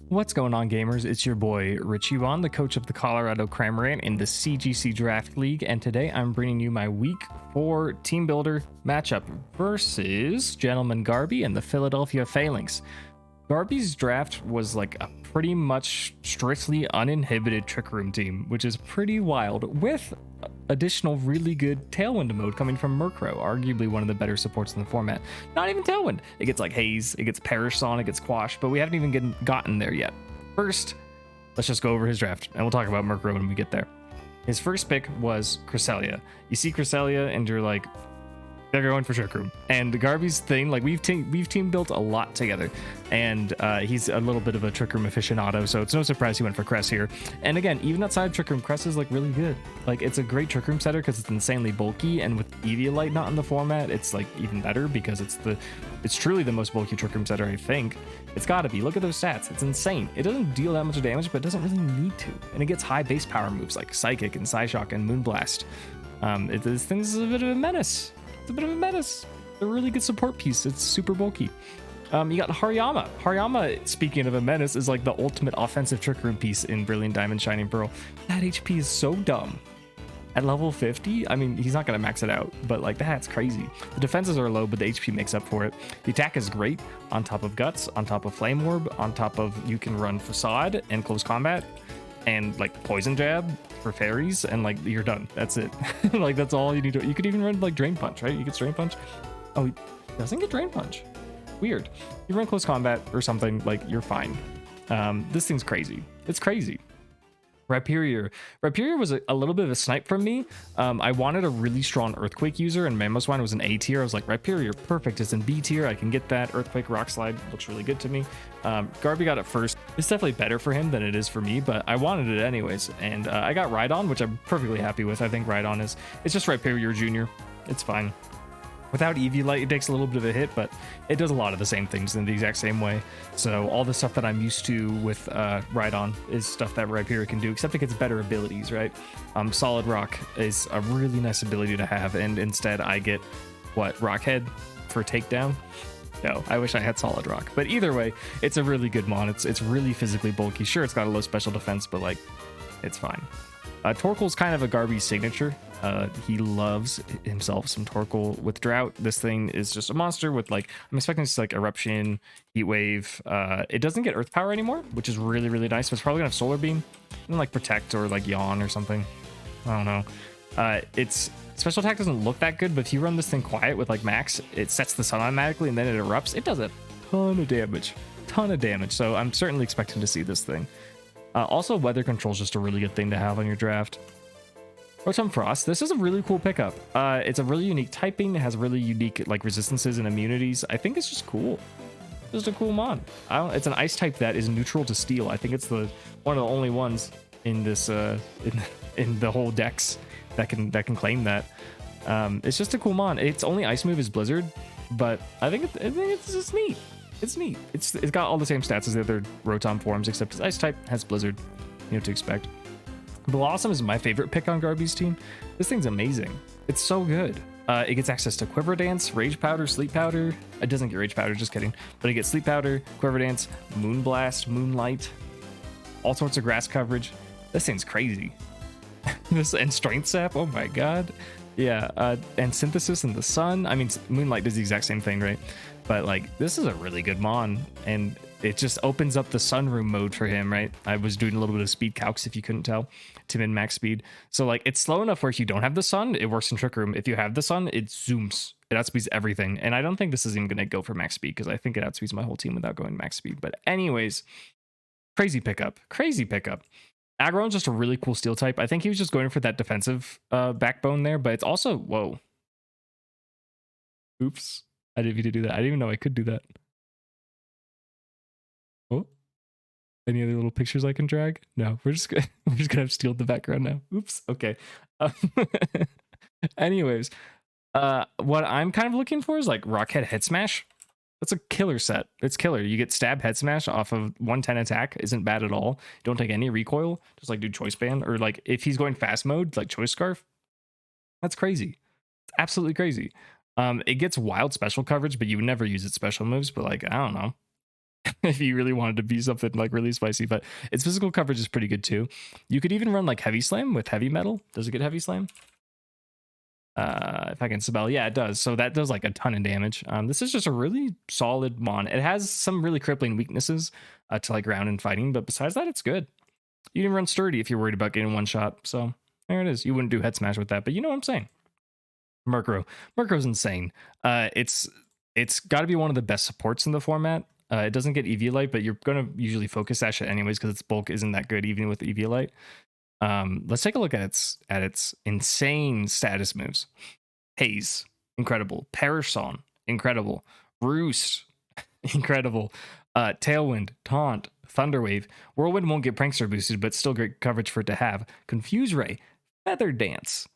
What's going on, gamers? It's your boy Richie Vaughn, the coach of the Colorado Cramorant in the CGC Draft League, and today I'm bringing you my Week 4 Team Builder matchup versus Gentleman Garby and the Philadelphia Phalanx. Garby's draft was like a pretty much strictly uninhibited Trick Room team, which is pretty wild, with additional really good Tailwind mode coming from Murkrow, arguably one of the better supports in the format. Not even Tailwind. It gets like Haze, it gets Perish Song, it gets Quash, but we haven't even gotten there yet. First, let's just go over his draft, and we'll talk about Murkrow when we get there. His first pick was Cresselia. You see Cresselia, and you're like, they're going for Trick Room. And Garby's thing, like we've team built a lot together, and he's a little bit of a Trick Room aficionado, so it's no surprise he went for Cress here. And again, even outside Trick Room, Cress is like really good. Like it's a great Trick Room setter because it's insanely bulky, and with Eviolite not in the format, it's like even better because it's truly the most bulky Trick Room setter, I think. It's gotta be. Look at those stats. It's insane. It doesn't deal that much damage, but it doesn't really need to. And it gets high base power moves like Psychic and Psyshock and Moonblast. This thing's a bit of a menace. It's a bit of a menace. It's a really good support piece. It's super bulky. You got Hariyama. Hariyama, speaking of a menace, is like the ultimate offensive Trick Room piece in Brilliant Diamond Shining Pearl. That HP is so dumb. At level 50, I mean, he's not going to max it out, but like that's crazy. The defenses are low, but the HP makes up for it. The attack is great on top of Guts, on top of Flame Orb, on top of you can run Facade and Close Combat and like Poison Jab for fairies, and like you're done. That's it. Like that's all you need to. You could even run like Drain Punch, right? You get Drain Punch. Oh, he doesn't get Drain Punch. Weird. You run Close Combat or something, like you're fine. This thing's crazy. It's crazy. Rhyperior was a little bit of a snipe from me. I wanted a really strong Earthquake user, and Mamoswine was an A tier. I was like, Rhyperior, perfect. It's in B tier. I can get that. Earthquake Rock Slide looks really good to me. Garby got it first. It's definitely better for him than it is for me, but I wanted it anyways. And I got Rhydon, which I'm perfectly happy with. I think Rhydon it's just Rhyperior Jr. It's fine. Without Eviolite, it takes a little bit of a hit, but it does a lot of the same things in the exact same way. So all the stuff that I'm used to with Rhydon is stuff that Rhyperior can do, except it gets better abilities, right? Solid Rock is a really nice ability to have, and instead I get, what, Rockhead for Takedown? No, I wish I had Solid Rock. But either way, it's a really good mon. It's really physically bulky. Sure, it's got a low special defense, but like, it's fine. Torkoal's kind of a Garby signature. He loves himself some Torkoal. With Drought, this thing is just a monster with like, I'm expecting it's like Eruption, Heat Wave. It doesn't get Earth Power anymore, which is really, really nice, but it's probably gonna have Solar Beam and like Protect or like Yawn or something. I don't know. Its special attack doesn't look that good, but if you run this thing quiet with like Max, it sets the sun automatically and then it erupts. It does a ton of damage. So I'm certainly expecting to see this thing. Also, Weather Control is just a really good thing to have on your draft. Rotom Frost, this is a really cool pickup. It's a really unique typing. It has really unique like resistances and immunities. I think it's just cool. Just a cool mon. It's an ice type that is neutral to steel. I think it's one of the only ones in this in the whole decks that can claim that. It's just a cool mon. Its only ice move is Blizzard, but I think it's just neat. It's neat. It's got all the same stats as the other Rotom forms, except its ice type has Blizzard. You know what to expect. Blossom is my favorite pick on Garby's team. This thing's amazing. It's so good. It gets access to Quiver Dance, Rage Powder, Sleep Powder. It doesn't get Rage Powder, just kidding. But it gets Sleep Powder, Quiver Dance, Moonblast, Moonlight, all sorts of grass coverage. This thing's crazy. And Strength Sap, oh my god. Yeah, and Synthesis in the Sun. I mean, Moonlight does the exact same thing, right? But like, this is a really good mon, and it just opens up the Sunroom mode for him, right? I was doing a little bit of speed calcs if you couldn't tell, to min max speed. So like, it's slow enough where if you don't have the sun, it works in Trick Room. If you have the sun, it zooms. It outspeeds everything. And I don't think this is even going to go for max speed, because I think it outspeeds my whole team without going max speed. But anyways, crazy pickup. Aggron's just a really cool steel type. I think he was just going for that defensive backbone there, but it's also, whoa. Oops. I didn't mean to do that. I didn't even know I could do that. Oh, any other little pictures I can drag? No, we're just gonna have steel in the background now. Oops. Okay. Anyways, what I'm kind of looking for is like Rockhead Head Smash. That's a killer set. It's killer. You get Stab Head Smash off of 110 attack. Isn't bad at all. Don't take any recoil. Just like do Choice Band, or like if he's going fast mode, like Choice Scarf. That's crazy. It's absolutely crazy. It gets wild special coverage, but you would never use its special moves. But like, I don't know. if you really wanted to be something like really spicy, but its physical coverage is pretty good too. You could even run like heavy slam with heavy metal. Does it get heavy slam? If I can spell, yeah, it does. So that does like a ton of damage. This is just a really solid mon. It has some really crippling weaknesses to like ground and fighting, but besides that, it's good. You can run sturdy if you're worried about getting one shot. So there it is. You wouldn't do head smash with that, but you know what I'm saying. Murkrow. Insane. It's got to be one of the best supports in the format. It doesn't get Eviolite, but you're gonna usually focus sash it anyways because its bulk isn't that good even with Eviolite. Let's take a look at its insane status moves. Haze, incredible. Perish Song, incredible. Roost, incredible. Tailwind, Taunt, Thunderwave. Whirlwind won't get Prankster boosted, but still great coverage for it to have. Confuse Ray, Feather Dance.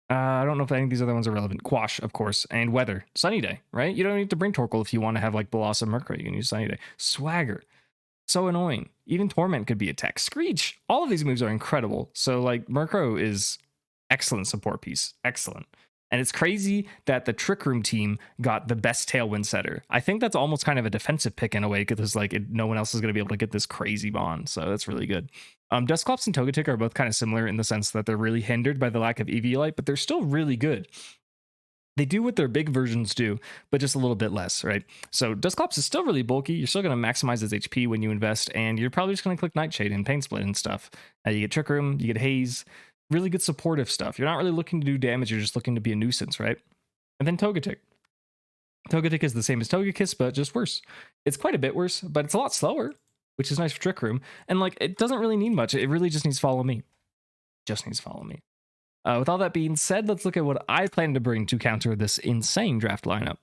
I don't know if any of these other ones are relevant. Quash, of course, and Weather. Sunny Day, right? You don't need to bring Torkoal if you want to have like Blossom Murkrow. You can use Sunny Day. Swagger. So annoying. Even Torment could be attacked. Screech. All of these moves are incredible. So like Murkrow is excellent support piece. Excellent. And it's crazy that the Trick Room team got the best Tailwind setter. I think that's almost kind of a defensive pick in a way because like no one else is going to be able to get this crazy bond. So that's really good. Dusclops and Togetic are both kind of similar in the sense that they're really hindered by the lack of Eviolite, but they're still really good. They do what their big versions do, but just a little bit less, right? So Dusclops is still really bulky. You're still going to maximize his HP when you invest, and you're probably just going to click Nightshade and Pain Split and stuff. You get Trick Room, you get Haze, really good supportive stuff. You're not really looking to do damage, you're just looking to be a nuisance, right? And then Togetic. Togetic is the same as Togekiss, but just worse. It's quite a bit worse, but it's a lot slower, which is nice for Trick Room. And like, it doesn't really need much. It really just needs Follow Me. Just needs Follow Me. With all that being said, let's look at what I plan to bring to counter this insane draft lineup.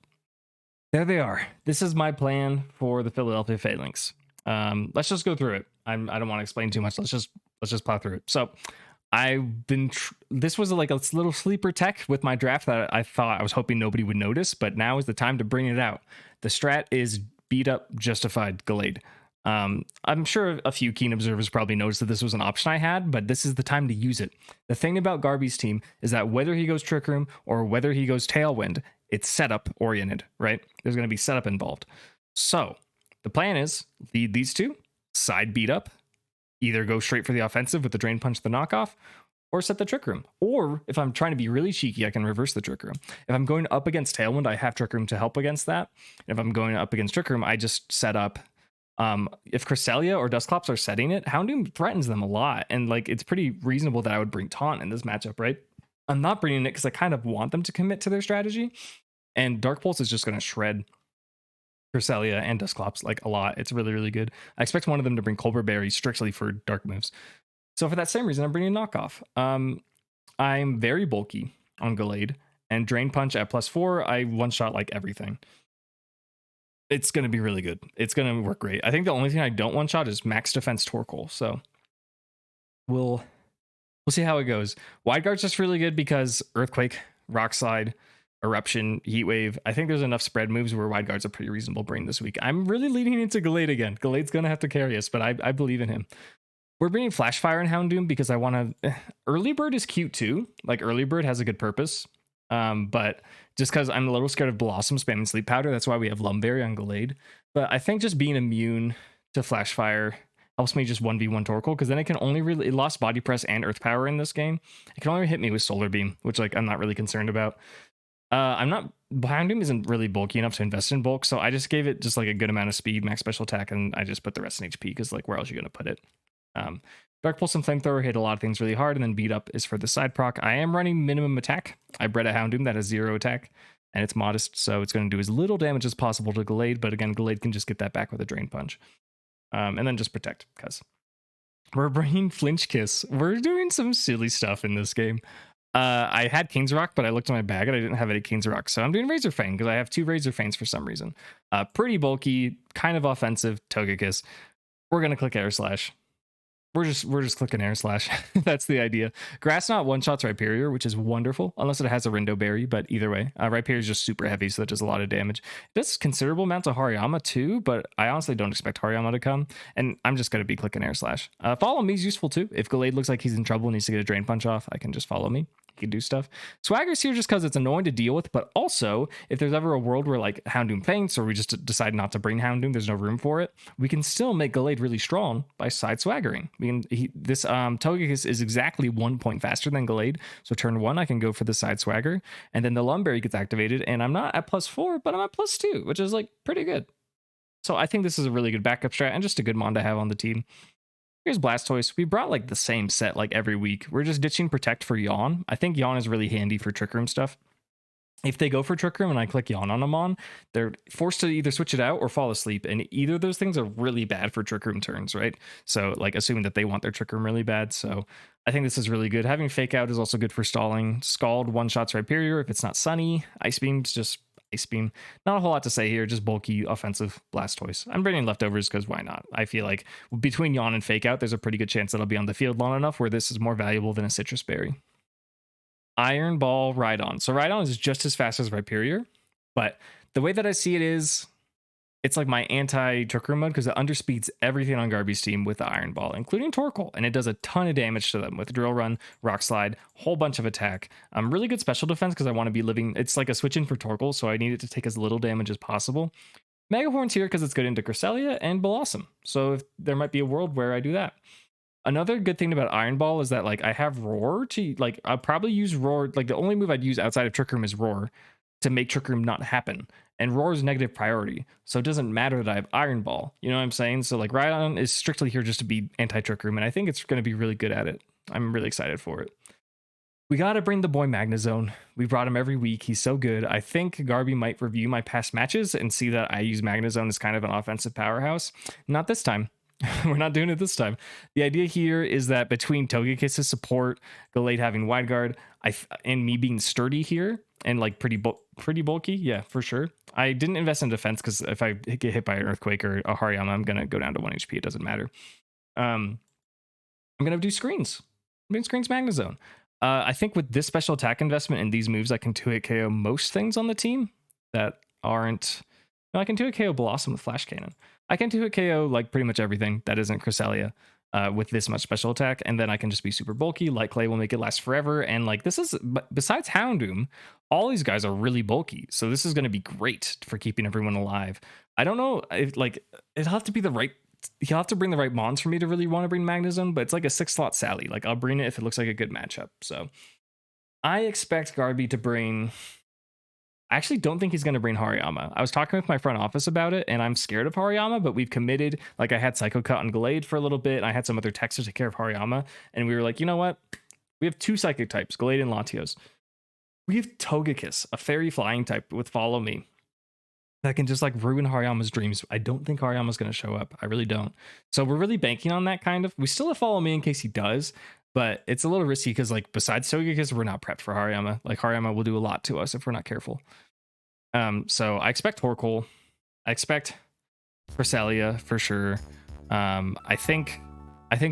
There they are. This is my plan for the Philadelphia Phalanx. Let's just go through it. I don't want to explain too much. Let's just plow through it. So I've been this was like a little sleeper tech with my draft that I was hoping nobody would notice, but now is the time to bring it out. The strat is beat up justified Gallade. I'm sure a few keen observers probably noticed that this was an option I had, but this is the time to use it. The thing about Garby's team is that whether he goes Trick Room or whether he goes Tailwind, it's setup oriented, right? There's going to be setup involved. So the plan is lead these two, side beat up, either go straight for the offensive with the Drain Punch, the knockoff, or set the Trick Room. Or if I'm trying to be really cheeky, I can reverse the Trick Room. If I'm going up against Tailwind, I have Trick Room to help against that. If I'm going up against Trick Room, I just set up. If Cresselia or Dusclops are setting it, Houndoom threatens them a lot. And like, it's pretty reasonable that I would bring Taunt in this matchup, right? I'm not bringing it because I kind of want them to commit to their strategy. And Dark Pulse is just going to shred Cresselia and Dusclops like a lot. It's really, really good. I expect one of them to bring Colbur Berry strictly for dark moves. So for that same reason, I'm bringing Knockoff. I'm very bulky on Gallade, and Drain Punch at +4, I one-shot like everything. It's going to be really good. It's going to work great. I think the only thing I don't one-shot is Max Defense Torkoal. So we'll see how it goes. Wide Guard's just really good because Earthquake, Rock Slide, Eruption, Heat Wave. I think there's enough spread moves where Wide Guard's a pretty reasonable bring this week. I'm really leaning into Gallade again. Gallade's going to have to carry us, but I believe in him. We're bringing Flash Fire and Houndoom because I want to... Early Bird is cute too. Like, Early Bird has a good purpose. But just because I'm a little scared of Blossom spamming Sleep Powder, that's why we have Lumberry on Gallade. But I think just being immune to Flash Fire helps me just 1v1 Torkoal, because then it can only really... It lost Body Press and Earth Power in this game. It can only hit me with Solar Beam, which like I'm not really concerned about. Houndoom isn't really bulky enough to invest in bulk, so I just gave it just like a good amount of speed, max special attack, and I just put the rest in HP, because like where else are you going to put it? Dark Pulse and Flamethrower hit a lot of things really hard, and then Beat Up is for the side proc. I am running minimum attack. I bred a Houndoom that has 0 attack, and it's modest, so it's going to do as little damage as possible to Gallade, but again, Gallade can just get that back with a Drain Punch. And then just Protect, because we're bringing Flinch Kiss. We're doing some silly stuff in this game. I had King's Rock, but I looked in my bag and I didn't have any King's Rock, so I'm doing Razor Fang because I have 2 Razor Fangs for some reason. Pretty bulky, kind of offensive Togekiss. We're going to click Air Slash. We're just clicking Air Slash. That's the idea. Grass Knot one-shots Rhyperior, which is wonderful, unless it has a Rindo Berry, but either way. Rhyperior is just super heavy, so that does a lot of damage. It does considerable amounts of Hariyama too, but I honestly don't expect Hariyama to come, and I'm just going to be clicking Air Slash. Follow Me is useful too. If Gallade looks like he's in trouble and needs to get a Drain Punch off, I can just Follow Me. can do stuff. Swagger's here just because it's annoying to deal with, but also if there's ever a world where like Houndoom faints or we just decide not to bring Houndoom, there's no room for it, we can still make Gallade really strong by side swaggering. This Togekiss is exactly 1 point faster than Gallade, so turn 1 I can go for the side swagger, and then the Lumberry gets activated, and I'm not at +4, but I'm at +2, which is like pretty good. So I think this is a really good backup strat and just a good mon to have on the team. Here's Blastoise. We brought like the same set like every week. We're just ditching Protect for Yawn. I think Yawn is really handy for Trick Room stuff. If they go for Trick Room and I click Yawn on them on, they're forced to either switch it out or fall asleep. And either of those things are really bad for Trick Room turns, right? So like assuming that they want their Trick Room really bad. So I think this is really good. Having Fake Out is also good for stalling. Scald one-shots Rhyperior if it's not sunny. Ice Beam's just Ice Beam. Not a whole lot to say here, just bulky offensive Blastoise. I'm bringing leftovers because why not? I feel like between Yawn and Fake Out, there's a pretty good chance that I'll be on the field long enough where this is more valuable than a Citrus Berry. Iron Ball Rhydon. So Rhydon is just as fast as Rhyperior, but the way that I see it is, it's like my anti-Trick Room mode because it underspeeds everything on Garby's team with the Iron Ball, including Torkoal, and it does a ton of damage to them with Drill Run, Rock Slide, whole bunch of attack. Really good special defense because I want to be living. It's like a switch in for Torkoal, so I need it to take as little damage as possible. Mega Horn's here because it's good into Cresselia and Blossom, so if there might be a world where I do that. Another good thing about Iron Ball is that like I have Roar to like I'll probably use Roar. Like the only move I'd use outside of Trick Room is Roar to make Trick Room not happen. And Roar is negative priority, so it doesn't matter that I have Iron Ball. You know what I'm saying? So like Rhydon is strictly here just to be anti-Trick Room, and I think it's going to be really good at it. I'm really excited for it. We got to bring the boy Magnezone. We brought him every week. He's so good. I think Garby might review my past matches and see that I use Magnezone as kind of an offensive powerhouse. Not this time. We're not doing it this time. The idea here is that between Togekiss's support, Gallade having Wide Guard, and me being sturdy here and like pretty bulky, yeah, for sure. I didn't invest in defense because if I get hit by an Earthquake or a Hariyama, I'm gonna go down to 1 HP. It doesn't matter. I'm gonna do screens. I'm doing screens Magnezone. I think with this special attack investment and these moves, I can 2-hit KO most things on the team that aren't. No, I can 2-hit KO Blossom with Flash Cannon. I can 2-hit KO like pretty much everything that isn't Cresselia with this much special attack, and then I can just be super bulky. Light Clay will make it last forever, and like this is besides Houndoom, all these guys are really bulky, so this is going to be great for keeping everyone alive. I don't know if like it'll have to be the right. You'll have to bring the right mons for me to really want to bring Magnezone, but it's like a 6-slot Sally. Like I'll bring it if it looks like a good matchup. So I expect Garby to bring. I actually don't think he's going to bring Hariyama. I was talking with my front office about it, and I'm scared of Hariyama, but we've committed. Like, I had Psycho Cut on Gallade for a little bit, and I had some other techs to take care of Hariyama, and we were like, you know what? We have 2 Psychic types, Gallade and Latios. We have Togekiss, a Fairy Flying type with Follow Me, that can just, like, ruin Hariyama's dreams. I don't think Hariyama's going to show up. I really don't. So we're really banking on that, kind of. We still have Follow Me in case he does, but it's a little risky because, like, besides Togekiss, we're not prepped for Hariyama. Like, Hariyama will do a lot to us if we're not careful. So I expect Torkoal. I expect Cresselia for sure. I think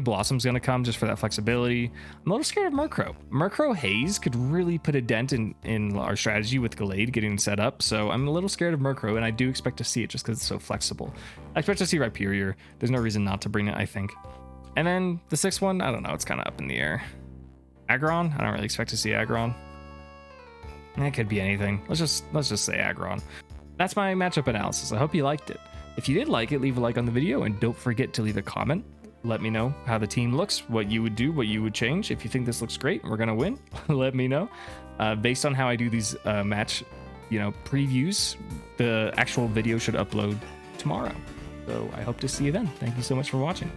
Blossom's gonna come just for that flexibility. I'm a little scared of Murkrow. Murkrow Haze could really put a dent in our strategy with Gallade getting set up. So I'm a little scared of Murkrow, and I do expect to see it just because it's so flexible. I expect to see Rhyperior. There's no reason not to bring it, I think. And then the 6th one, I don't know. It's kind of up in the air. Aggron. I don't really expect to see Aggron. That could be anything. Let's just say Aggron. That's my matchup analysis. I hope you liked it. If you did like it, leave a like on the video, and don't forget to leave a comment. Let me know how the team looks, what you would do, what you would change. If you think this looks great and we're gonna win, let me know. Based on how I do these match, previews, the actual video should upload tomorrow. So I hope to see you then. Thank you so much for watching.